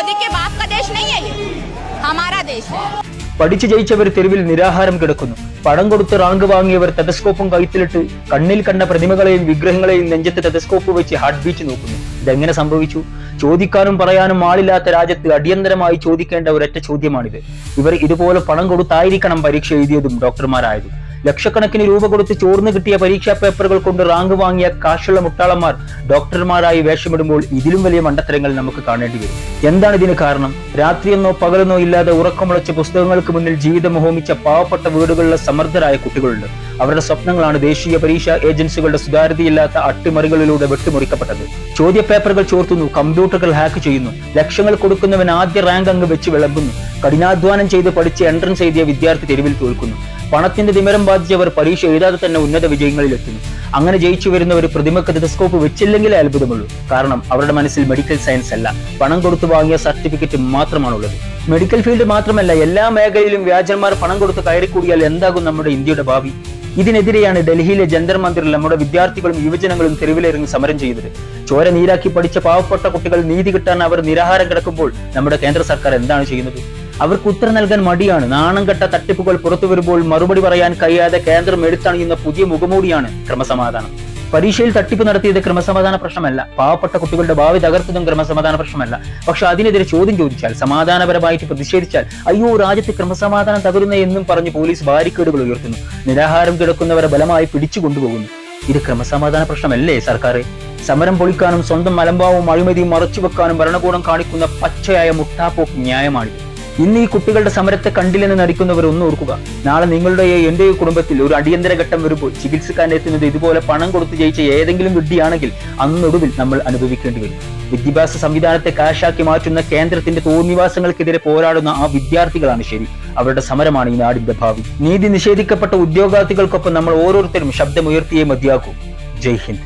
मोदी के बाप का देश नहीं है, ये हमारा देश है. പഠിച്ചു ജയിച്ചവർ തെരുവിൽ നിരാഹാരം കിടക്കുന്നു. പണം കൊടുത്ത് റാങ്ക് വാങ്ങിയവർ ടെലസ്കോപ്പും കഴുത്തിലിട്ട് കണ്ണിൽ കണ്ട പ്രതിമകളെയും വിഗ്രഹങ്ങളെയും നെഞ്ചത്ത് ടെലസ്കോപ്പ് വെച്ച് ഹാർട്ട് ബീറ്റ് നോക്കുന്നു. ഇതെങ്ങനെ സംഭവിച്ചു? ചോദിക്കാനും പറയാനും ആളില്ലാത്ത രാജ്യത്ത് അടിയന്തരമായി ചോദിക്കേണ്ട ഒരൊറ്റ ചോദ്യമാണിത്. ഇവർ ഇതുപോലെ പണം കൊടുത്തായിരിക്കണം പരീക്ഷ എഴുതിയതും ഡോക്ടർമാരായതും. ലക്ഷക്കണക്കിന് രൂപ കൊടുത്ത് ചോർന്നു കിട്ടിയ പരീക്ഷാ പേപ്പറുകൾ കൊണ്ട് റാങ്ക് വാങ്ങിയ കാശുള്ള മുട്ടാളന്മാർ ഡോക്ടർമാരായി വേഷമിടുമ്പോൾ ഇതിലും വലിയ മണ്ടത്തരങ്ങൾ നമുക്ക് കാണേണ്ടി വരും. എന്താണ് ഇതിന് കാരണം? രാത്രിയെന്നോ പകലെന്നോ ഇല്ലാതെ ഉറക്കമുളച്ച പുസ്തകങ്ങൾക്ക് മുന്നിൽ ജീവിതം ഹോമിച്ച പാവപ്പെട്ട വീടുകളിലെ സമർത്ഥരായ കുട്ടികളുണ്ട്. അവരുടെ സ്വപ്നങ്ങളാണ് ദേശീയ പരീക്ഷാ ഏജൻസികളുടെ സുതാര്യതയില്ലാത്ത അട്ടിമറികളിലൂടെ വെട്ടിമുറിക്കപ്പെട്ടത്. ചോദ്യപേപ്പറുകൾ ചോർത്തുന്നു, കമ്പ്യൂട്ടറുകൾ ഹാക്ക് ചെയ്യുന്നു, ലക്ഷങ്ങൾ കൊടുക്കുന്നവൻ ആദ്യ റാങ്ക് അങ്ങ് വെച്ച് വിളമ്പുന്നു. കഠിനാധ്വാനം ചെയ്ത് പഠിച്ച് എൻട്രൻസ് എഴുതിയ വിദ്യാർത്ഥി തെരുവിൽ തോൽക്കുന്നു. പണത്തിന്റെ തിമിരം ബാധിച്ചവർ പരീക്ഷ എഴുതാതെ തന്നെ ഉന്നത വിജയങ്ങളിൽ എത്തുന്നു. അങ്ങനെ ജയിച്ചു വരുന്നവർ പ്രതിമക്ക് ടെലസ്കോപ്പ് വെച്ചില്ലെങ്കിലേ അത്ഭുതമുള്ളൂ. കാരണം അവരുടെ മനസ്സിൽ മെഡിക്കൽ സയൻസ് അല്ല, പണം കൊടുത്തു വാങ്ങിയ സർട്ടിഫിക്കറ്റ് മാത്രമാണുള്ളത്. മെഡിക്കൽ ഫീൽഡ് മാത്രമല്ല, എല്ലാ മേഖലയിലും വ്യാജന്മാർ പണം കൊടുത്ത് കയറിക്കൂടിയാൽ എന്താകും നമ്മുടെ ഇന്ത്യയുടെ ഭാവി? ഇതിനെതിരെയാണ് ഡൽഹിയിലെ ജന്തർ മന്ദിറിൽ നമ്മുടെ വിദ്യാർത്ഥികളും യുവജനങ്ങളും തെരുവിലിറങ്ങി സമരം ചെയ്തത്. ചോര നീരാക്കി പഠിച്ച പാവപ്പെട്ട കുട്ടികൾ നീതി കിട്ടാൻ അവർ നിരാഹാരം കിടക്കുമ്പോൾ നമ്മുടെ കേന്ദ്ര സർക്കാർ എന്താണ് ചെയ്യുന്നത്? അവർക്ക് ഉത്തരം നൽകാൻ മടിയാണ്. നാണം കെട്ട തട്ടിപ്പുകൾ പുറത്തു വരുമ്പോൾ മറുപടി പറയാൻ കഴിയാതെ കേന്ദ്രം എടുത്തണിയുന്ന പുതിയ മുഖമൂടിയാണ് ക്രമസമാധാനം. പരീക്ഷയിൽ തട്ടിപ്പ് നടത്തിയത് ക്രമസമാധാന പ്രശ്നമല്ല, പാവപ്പെട്ട കുട്ടികളുടെ ഭാവി തകർത്തതും ക്രമസമാധാന പ്രശ്നമല്ല. പക്ഷെ അതിനെതിരെ ചോദ്യം ചോദിച്ചാൽ, സമാധാനപരമായിട്ട് പ്രതിഷേധിച്ചാൽ, അയ്യോ രാജ്യത്ത് ക്രമസമാധാനം തകരുന്ന എന്നും പറഞ്ഞ് പോലീസ് ബാരിക്കേഡുകൾ ഉയർത്തുന്നു, നിരാഹാരം കിടക്കുന്നവരെ ബലമായി പിടിച്ചു കൊണ്ടുപോകുന്നു. ഇത് ക്രമസമാധാന പ്രശ്നമല്ലേ സർക്കാരെ? സമരം പൊളിക്കാനും സ്വന്തം മലമ്പാവും അഴിമതിയും മറച്ചുവെക്കാനും ഭരണകൂടം കാണിക്കുന്ന പച്ചയായ മുട്ടാപ്പോക്ക് ന്യായമാണിത്. ഇന്ന് ഈ കുട്ടികളുടെ സമരത്തെ കണ്ടില്ലെന്ന് നടിക്കുന്നവർ ഒന്ന് ഓർക്കുക. നാളെ നിങ്ങളുടെയോ എന്റെയോ കുടുംബത്തിൽ ഒരു അടിയന്തര ഘട്ടം വരുമ്പോൾ ചികിത്സിക്കാൻ എത്തുന്നത് ഇതുപോലെ പണം കൊടുത്ത് ജയിച്ച ഏതെങ്കിലും വിഡ്ഢിയാണെങ്കിൽ അന്നൊടുവിൽ നമ്മൾ അനുഭവിക്കേണ്ടി വരും. വിദ്യാഭ്യാസ സംവിധാനത്തെ കാശാക്കി മാറ്റുന്ന കേന്ദ്രത്തിന്റെ തോന്നിവാസങ്ങൾക്കെതിരെ പോരാടുന്ന ആ വിദ്യാർത്ഥികളാണ് ശരി. അവരുടെ സമരമാണ് ഈ നാടിന്റെ ഭാവി. നീതി നിഷേധിക്കപ്പെട്ട ഉദ്യോഗാർത്ഥികൾക്കൊപ്പം നമ്മൾ ഓരോരുത്തരും ശബ്ദമുയർത്തിയേ മതിയാക്കൂ. ജയ് ഹിന്ദ്.